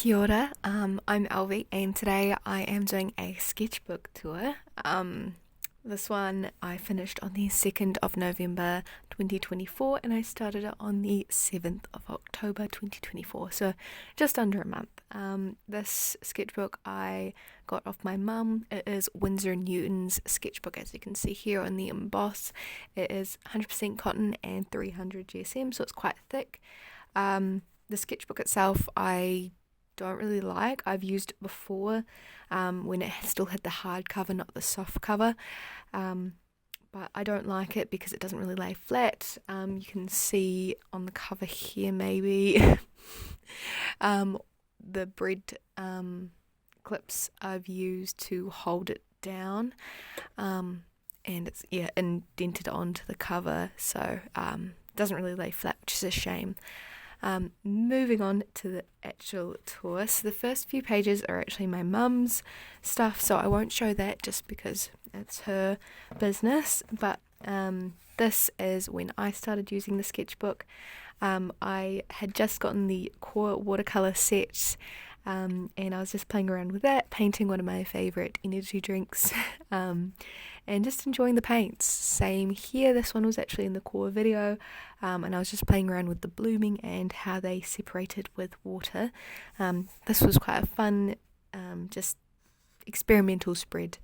Kia ora, I'm Elvie and today I am doing a sketchbook tour. This one I finished on the 2nd of November 2024 and I started it on the 7th of October 2024, so just under a month. This sketchbook I got off my mum. It is Winsor & Newton's sketchbook, as you can see here on the emboss. It is 100% cotton and 300 GSM, so it's quite thick. The sketchbook itself I don't really like. I've used it before when it still had the hard cover, not the soft cover, but I don't like it because it doesn't really lay flat. You can see on the cover here maybe the bread clips I've used to hold it down, and it's indented onto the cover, so it doesn't really lay flat, which is a shame. Moving on to the actual tour. So the first few pages are actually my mum's stuff, so I won't show that just because it's her business, but this is when I started using the sketchbook. I had just gotten the core watercolour set, and I was just playing around with that, painting one of my favourite energy drinks, and just enjoying the paints. Same here, this one was actually in the core video, and I was just playing around with the blooming and how they separated with water. This was quite a fun, just experimental spread.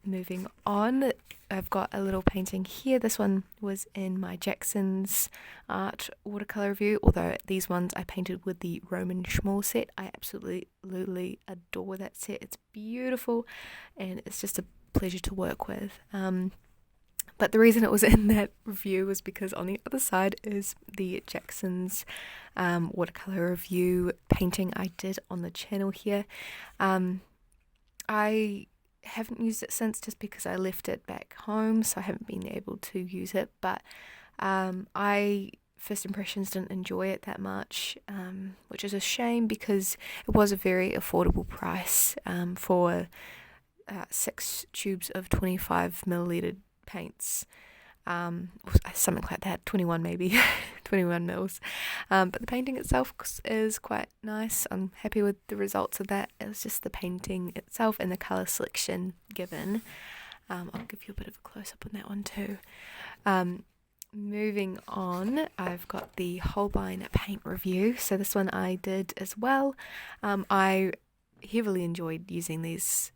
Moving on, I've got a little painting here. This one was in my Jackson's art watercolour review, although these ones I painted with the Roman Schmoll set. I absolutely adore that set. It's beautiful and it's just a pleasure to work with. But the reason it was in that review was because on the other side is the Jackson's watercolour review painting I did on the channel here. I haven't used it since just because I left it back home, so I haven't been able to use it, but I first impressions didn't enjoy it that much, which is a shame because it was a very affordable price for 6 tubes of 25 milliliter paints, something like that, 21 maybe, 21 mils. But the painting itself is quite nice. I'm happy with the results of that. It was just the painting itself and the colour selection given. I'll give you a bit of a close-up on that one too. Moving on, I've got the Holbein paint review. So this one I did as well. I heavily enjoyed using these.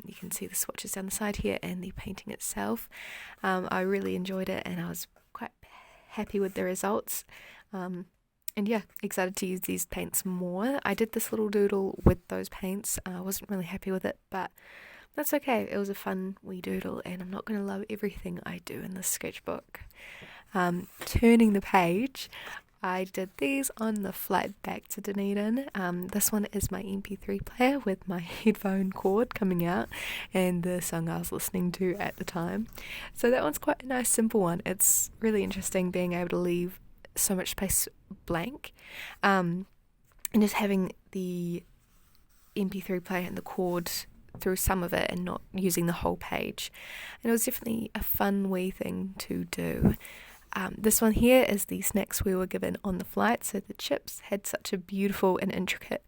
You can see the swatches down the side here and the painting itself. I really enjoyed it and I was quite happy with the results. And yeah, excited to use these paints more. I did this little doodle with those paints. I wasn't really happy with it, but that's okay. It was a fun wee doodle and I'm not going to love everything I do in this sketchbook. Turning the page, I did these on the flight back to Dunedin. This one is my MP3 player with my headphone cord coming out and the song I was listening to at the time. So that one's quite a nice simple one. It's really interesting being able to leave so much space blank, and just having the MP3 player and the cord through some of it and not using the whole page. And it was definitely a fun wee thing to do. This one here is the snacks we were given on the flight. So the chips had such a beautiful and intricate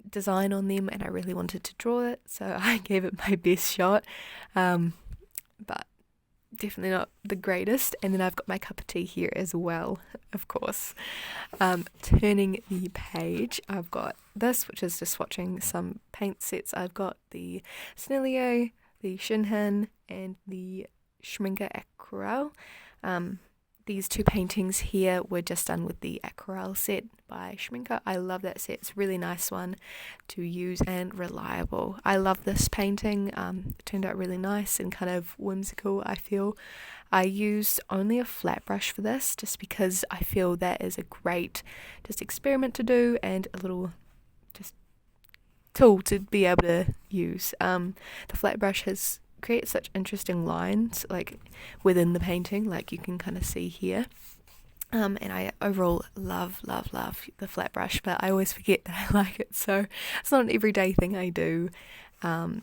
design on them and I really wanted to draw it, so I gave it my best shot, but definitely not the greatest. And then I've got my cup of tea here as well, of course. Turning the page, I've got this, which is just swatching some paint sets. I've got the Snellier, the Shinhan and the Schminker Aquarelle. These two paintings here were just done with the Aquarelle set by Schminker. I love that set. It's a really nice one to use and reliable. I love this painting. It turned out really nice and kind of whimsical, I feel. I used only a flat brush for this just because I feel that is a great just experiment to do and a little just tool to be able to use. The flat brush has create such interesting lines like within the painting, like you can kind of see here, and I overall love the flat brush, but I always forget that I like it, so it's not an everyday thing I do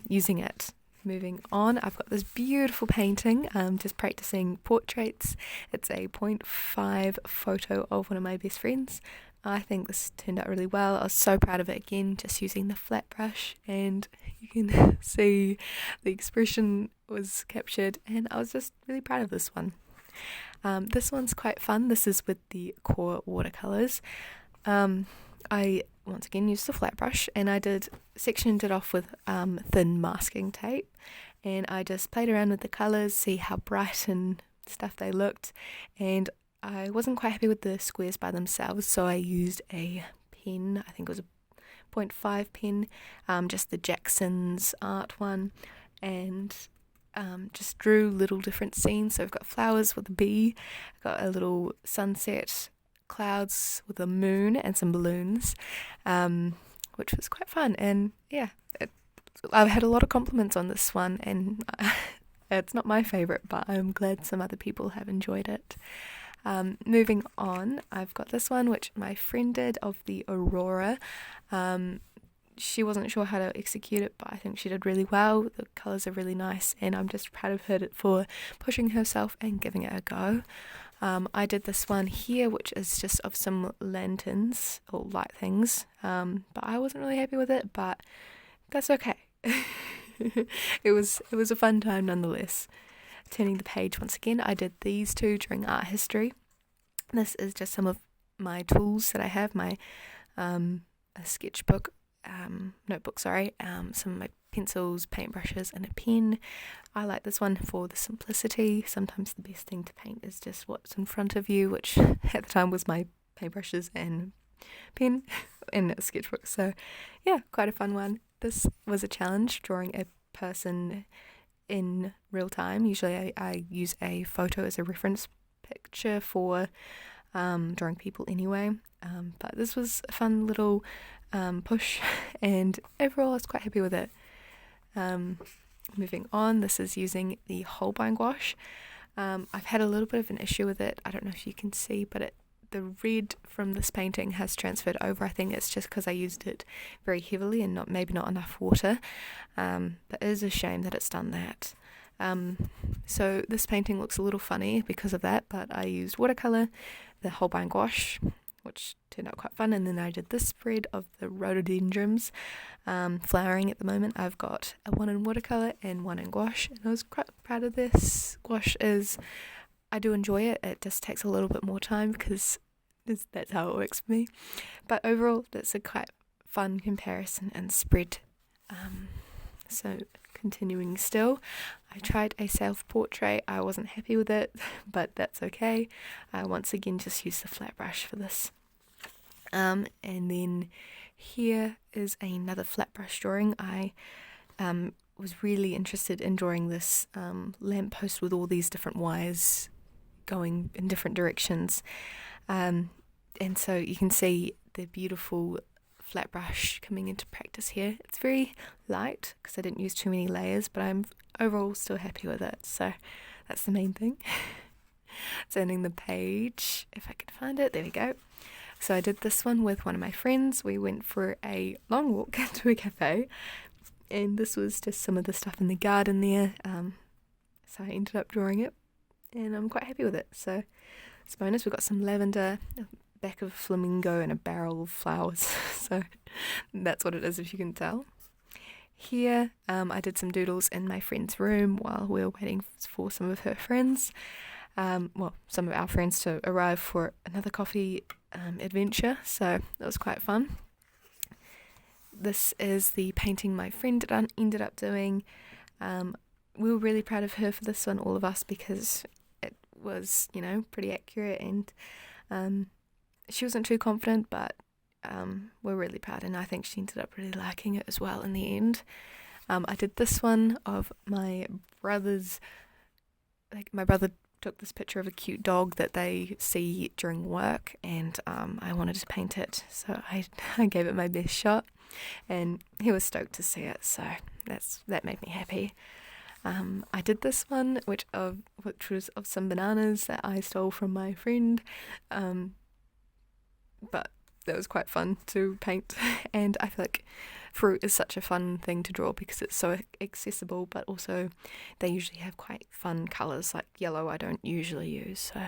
using it. Moving on, I've got this beautiful painting, just practicing portraits. It's a 0.5 photo of one of my best friends. I think this turned out really well. I was so proud of it again, just using the flat brush, and you can see the expression was captured, and I was just really proud of this one. This one's quite fun. This is with the core watercolours. I once again used the flat brush, and I sectioned it off with thin masking tape, and I just played around with the colours, see how bright and stuff they looked, and I wasn't quite happy with the squares by themselves, so I used a pen. I think it was a 0.5 pen, just the Jackson's art one, and just drew little different scenes. So I've got flowers with a bee, I've got a little sunset, clouds with a moon, and some balloons, which was quite fun. And yeah, I've had a lot of compliments on this one, and it's not my favourite, but I'm glad some other people have enjoyed it. Moving on, I've got this one which my friend did of the aurora. She wasn't sure how to execute it, but I think she did really well. The colours are really nice, and I'm just proud of her for pushing herself and giving it a go. I did this one here, which is just of some lanterns or light things, but I wasn't really happy with it, but that's okay. It was a fun time nonetheless. Turning the page once again, I did these two during art history. This is just some of my tools that I have, my a sketchbook, notebook, some of my pencils, paintbrushes, and a pen. I like this one for the simplicity. Sometimes the best thing to paint is just what's in front of you, which at the time was my paintbrushes and pen and a sketchbook. So yeah, quite a fun one. This was a challenge, drawing a person in real time. Usually I use a photo as a reference picture for drawing people anyway, but this was a fun little push, and overall I was quite happy with it. Moving on, this is using the Holbein gouache. I've had a little bit of an issue with it. I don't know if you can see, but the red from this painting has transferred over. I think it's just because I used it very heavily and maybe not enough water, but it is a shame that it's done that. So this painting looks a little funny because of that, but I used watercolour, the Holbein gouache, which turned out quite fun, and then I did this spread of the rhododendrons flowering at the moment. I've got one in watercolour and one in gouache, and I was quite proud of this. Gouache I do enjoy it. It just takes a little bit more time because that's how it works for me. But overall, that's a quite fun comparison and spread. So continuing still, I tried a self-portrait. I wasn't happy with it, but that's okay. I once again just used the flat brush for this. And then here is another flat brush drawing. I was really interested in drawing this lamppost with all these different wires going in different directions, and so you can see the beautiful flat brush coming into practice here. It's very light because I didn't use too many layers, but I'm overall still happy with it, so that's the main thing. Turning the page, if I could find it, there we go. So I did this one with one of my friends. We went for a long walk to a cafe, and this was just some of the stuff in the garden there, so I ended up drawing it, and I'm quite happy with it. So it's a bonus. We've got some lavender, a back of a flamingo, and a barrel of flowers. So that's what it is, if you can tell. Here, I did some doodles in my friend's room while we were waiting for some of her friends. Some of our friends to arrive for another coffee adventure. So that was quite fun. This is the painting my friend ended up doing. We were really proud of her for this one, all of us, because it was, pretty accurate, and she wasn't too confident, but we're really proud, and I think she ended up really liking it as well in the end. I did this one of my brother's, my brother took this picture of a cute dog that they see during work, and I wanted to paint it, so I gave it my best shot, and he was stoked to see it, so that made me happy. I did this one, which was of some bananas that I stole from my friend, but that was quite fun to paint, and I feel like fruit is such a fun thing to draw because it's so accessible, but also they usually have quite fun colours, like yellow I don't usually use, so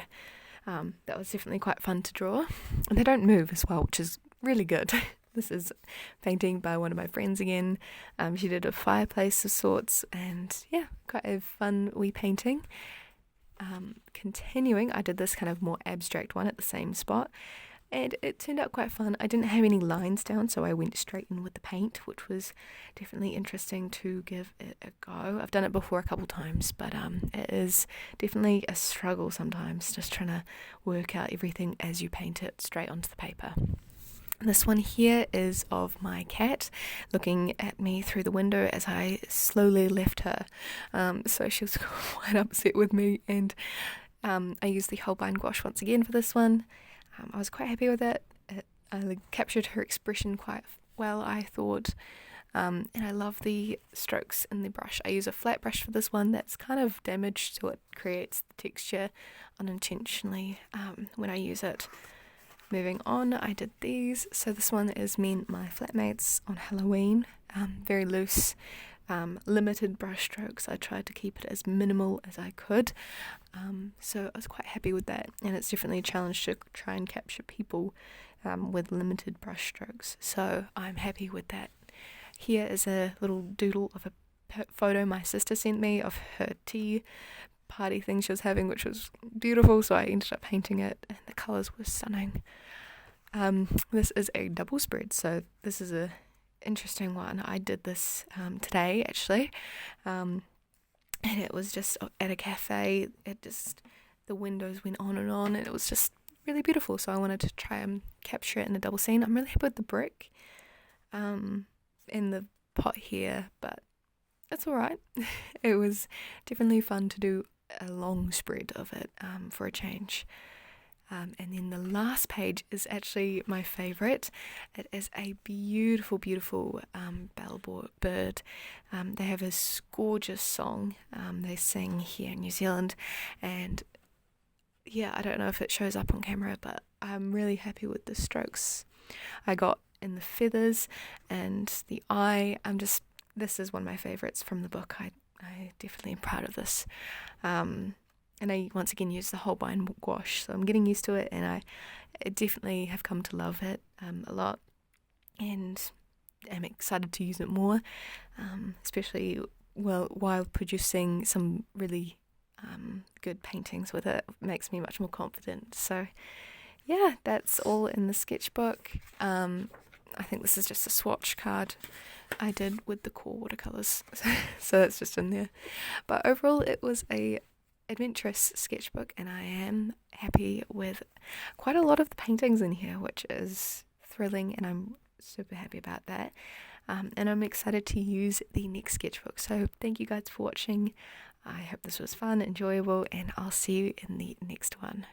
That was definitely quite fun to draw. And they don't move as well, which is really good. This is painting by one of my friends again. She did a fireplace of sorts, and yeah, quite a fun wee painting. Continuing, I did this kind of more abstract one at the same spot, and it turned out quite fun. I didn't have any lines down, so I went straight in with the paint, which was definitely interesting to give it a go. I've done it before a couple times, but it is definitely a struggle sometimes, just trying to work out everything as you paint it straight onto the paper. This one here is of my cat looking at me through the window as I slowly left her. So she was quite upset with me, and I used the Holbein gouache once again for this one. I was quite happy with it. I captured her expression quite well, I thought. And I love the strokes in the brush. I use a flat brush for this one that's kind of damaged, so it creates the texture unintentionally when I use it. Moving on, I did these. So this one is me and my flatmates on Halloween. Very loose, limited brush strokes. I tried to keep it as minimal as I could. So I was quite happy with that. And it's definitely a challenge to try and capture people with limited brush strokes. So I'm happy with that. Here is a little doodle of a photo my sister sent me of her tea party thing she was having, which was beautiful, so I ended up painting it, and the colours were stunning. This is a double spread, so this is a interesting one. I did this today actually, and it was just at a cafe. The windows went on, and it was just really beautiful, so I wanted to try and capture it in a double scene. I'm really happy with the brick in the pot here, but it's alright. It was definitely fun to do a long spread of it for a change. And then the last page is actually my favourite. It is a beautiful, beautiful bellbird. They have this gorgeous song they sing here in New Zealand, and yeah, I don't know if it shows up on camera, but I'm really happy with the strokes I got in the feathers and the eye. This is one of my favourites from the book. I definitely am proud of this. And I once again used the Holbein gouache, so I'm getting used to it, and I definitely have come to love it a lot, and I'm excited to use it more, especially while producing some really good paintings with it. It makes me much more confident. So yeah, that's all in the sketchbook. I think this is just a swatch card I did with the core watercolours, so that's just in there. But overall, it was a adventurous sketchbook, and I am happy with quite a lot of the paintings in here, which is thrilling, and I'm super happy about that. And I'm excited to use the next sketchbook. So thank you guys for watching. I hope this was fun, enjoyable, and I'll see you in the next one.